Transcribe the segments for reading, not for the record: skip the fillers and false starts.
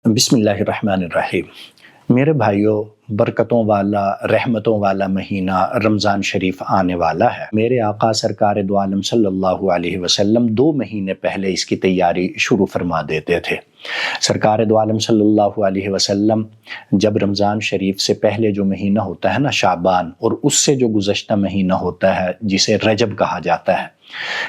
بسم اللہ الرحمن الرحیم۔ میرے بھائیوں، برکتوں والا رحمتوں والا مہینہ رمضان شریف آنے والا ہے۔ میرے آقا سرکار دو عالم صلی اللہ علیہ وسلم 2 مہینے پہلے اس کی تیاری شروع فرما دیتے تھے۔ سرکار دو عالم صلی اللہ علیہ وسلم جب رمضان شریف سے پہلے جو مہینہ ہوتا ہے نا شعبان، اور اس سے جو گزشتہ مہینہ ہوتا ہے جسے رجب کہا جاتا ہے،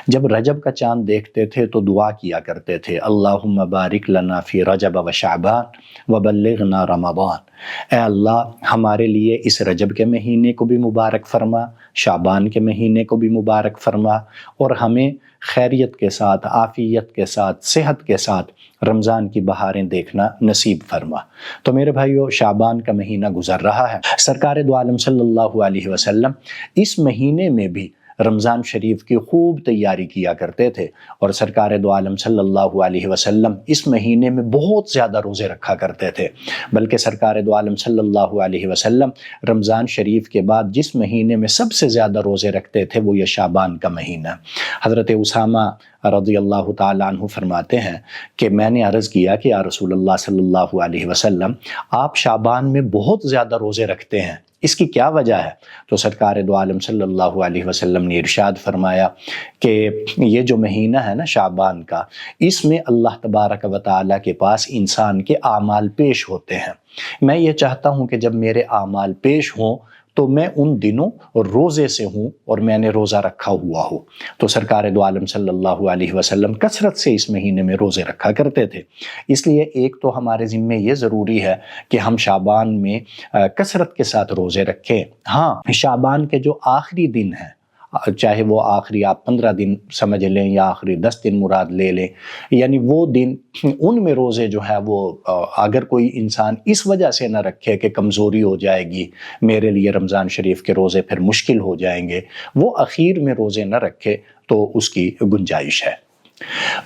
جب رجب کا چاند دیکھتے تھے تو دعا کیا کرتے تھے، اللہم بارک لنا فی رجب و شعبان وبلغنا رمضان۔ اے اللہ، ہمارے لیے اس رجب کے مہینے کو بھی مبارک فرما، شعبان کے مہینے کو بھی مبارک فرما، اور ہمیں خیریت کے ساتھ، عافیت کے ساتھ، صحت کے ساتھ رمضان کی بہاریں دیکھنا نصیب فرما۔ تو میرے بھائیو، شعبان کا مہینہ گزر رہا ہے۔ سرکار دو عالم صلی اللہ علیہ وسلم اس مہینے میں بھی رمضان شریف کی خوب تیاری کیا کرتے تھے، اور سرکار دو عالم صلی اللہ علیہ وسلم اس مہینے میں بہت زیادہ روزے رکھا کرتے تھے۔ بلکہ سرکار دو عالم صلی اللہ علیہ وسلم رمضان شریف کے بعد جس مہینے میں سب سے زیادہ روزے رکھتے تھے وہ یہ شعبان کا مہینہ۔ حضرت اسامہ رضی اللہ تعالیٰ عنہ فرماتے ہیں کہ میں نے عرض کیا کہ یا رسول اللہ صلی اللہ علیہ وسلم، آپ شعبان میں بہت زیادہ روزے رکھتے ہیں، اس کی کیا وجہ ہے؟ تو سرکار دو عالم صلی اللہ علیہ وسلم نے ارشاد فرمایا کہ یہ جو مہینہ ہے نا شعبان کا، اس میں اللہ تبارک و تعالیٰ کے پاس انسان کے اعمال پیش ہوتے ہیں۔ میں یہ چاہتا ہوں کہ جب میرے اعمال پیش ہوں تو میں ان دنوں روزے سے ہوں اور میں نے روزہ رکھا ہوا ہو۔ تو سرکار دو عالم صلی اللہ علیہ وسلم کثرت سے اس مہینے میں روزے رکھا کرتے تھے۔ اس لیے ایک تو ہمارے ذمہ یہ ضروری ہے کہ ہم شعبان میں کثرت کے ساتھ روزے رکھیں۔ ہاں، شعبان کے جو آخری دن ہیں، چاہے وہ آخری آپ 15 دن سمجھ لیں یا آخری 10 دن مراد لے لیں، یعنی وہ دن، ان میں روزے جو ہے وہ اگر کوئی انسان اس وجہ سے نہ رکھے کہ کمزوری ہو جائے گی، میرے لیے رمضان شریف کے روزے پھر مشکل ہو جائیں گے، وہ اخیر میں روزے نہ رکھے تو اس کی گنجائش ہے۔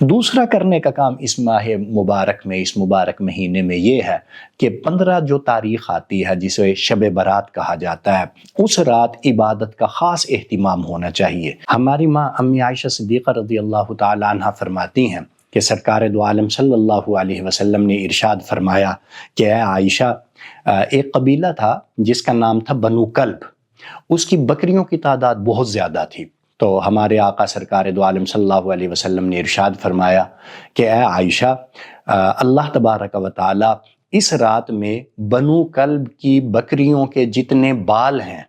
دوسرا کرنے کا کام اس ماہ مبارک میں، اس مبارک مہینے میں یہ ہے کہ 15 جو تاریخ آتی ہے جسے شب برات کہا جاتا ہے، اس رات عبادت کا خاص اہتمام ہونا چاہیے۔ ہماری ماں امی عائشہ صدیقہ رضی اللہ تعالی عنہ فرماتی ہیں کہ سرکار دو عالم صلی اللہ علیہ وسلم نے ارشاد فرمایا کہ اے عائشہ، ایک قبیلہ تھا جس کا نام تھا بنو کلب، اس کی بکریوں کی تعداد بہت زیادہ تھی۔ تو ہمارے آقا سرکار دو عالم صلی اللہ علیہ وسلم نے ارشاد فرمایا کہ اے عائشہ، اللہ تبارک و تعالی اس رات میں بنو کلب کی بکریوں کے جتنے بال ہیں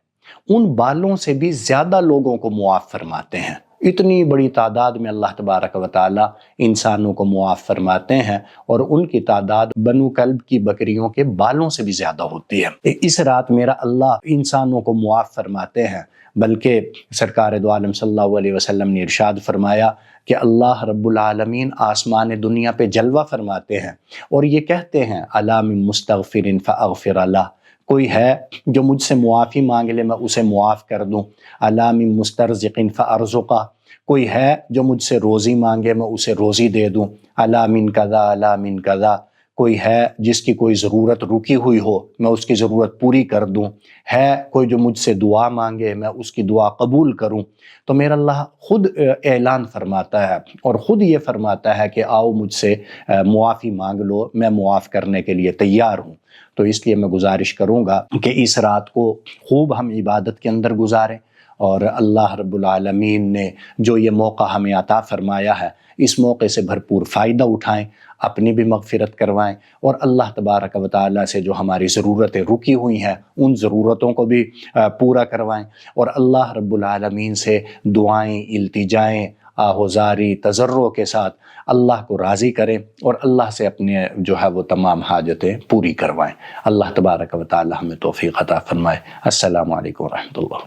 ان بالوں سے بھی زیادہ لوگوں کو معاف فرماتے ہیں۔ اتنی بڑی تعداد میں اللہ تبارک و تعالی انسانوں کو معاف فرماتے ہیں، اور ان کی تعداد بنو کلب کی بکریوں کے بالوں سے بھی زیادہ ہوتی ہے۔ اس رات میرا اللہ انسانوں کو معاف فرماتے ہیں، بلکہ سرکار دو عالم صلی اللہ علیہ وسلم نے ارشاد فرمایا کہ اللہ رب العالمین آسمان دنیا پہ جلوہ فرماتے ہیں اور یہ کہتے ہیں، الا من مستغفر فاغفر له، کوئی ہے جو مجھ سے معافی مانگ لے میں اسے معاف کر دوں، الا من مسترزق فارزقه، کوئی ہے جو مجھ سے روزی مانگے میں اسے روزی دے دوں، الا من کذا الا من کذا، کوئی ہے جس کی کوئی ضرورت رکی ہوئی ہو میں اس کی ضرورت پوری کر دوں، ہے کوئی جو مجھ سے دعا مانگے میں اس کی دعا قبول کروں۔ تو میرا اللہ خود اعلان فرماتا ہے اور خود یہ فرماتا ہے کہ آؤ مجھ سے معافی مانگ لو، میں معاف کرنے کے لیے تیار ہوں۔ تو اس لیے میں گزارش کروں گا کہ اس رات کو خوب ہم عبادت کے اندر گزاریں، اور اللہ رب العالمین نے جو یہ موقع ہمیں عطا فرمایا ہے اس موقع سے بھرپور فائدہ اٹھائیں، اپنی بھی مغفرت کروائیں، اور اللہ تبارک و تعالیٰ سے جو ہماری ضرورتیں رکی ہوئی ہیں ان ضرورتوں کو بھی پورا کروائیں، اور اللہ رب العالمین سے دعائیں، التجائیں، آہوزاری، تضرع کے ساتھ اللہ کو راضی کریں اور اللہ سے اپنے جو ہے وہ تمام حاجتیں پوری کروائیں۔ اللہ تبارک و تعالیٰ ہمیں توفیق عطا فرمائے۔ السلام علیکم ورحمۃ اللہ۔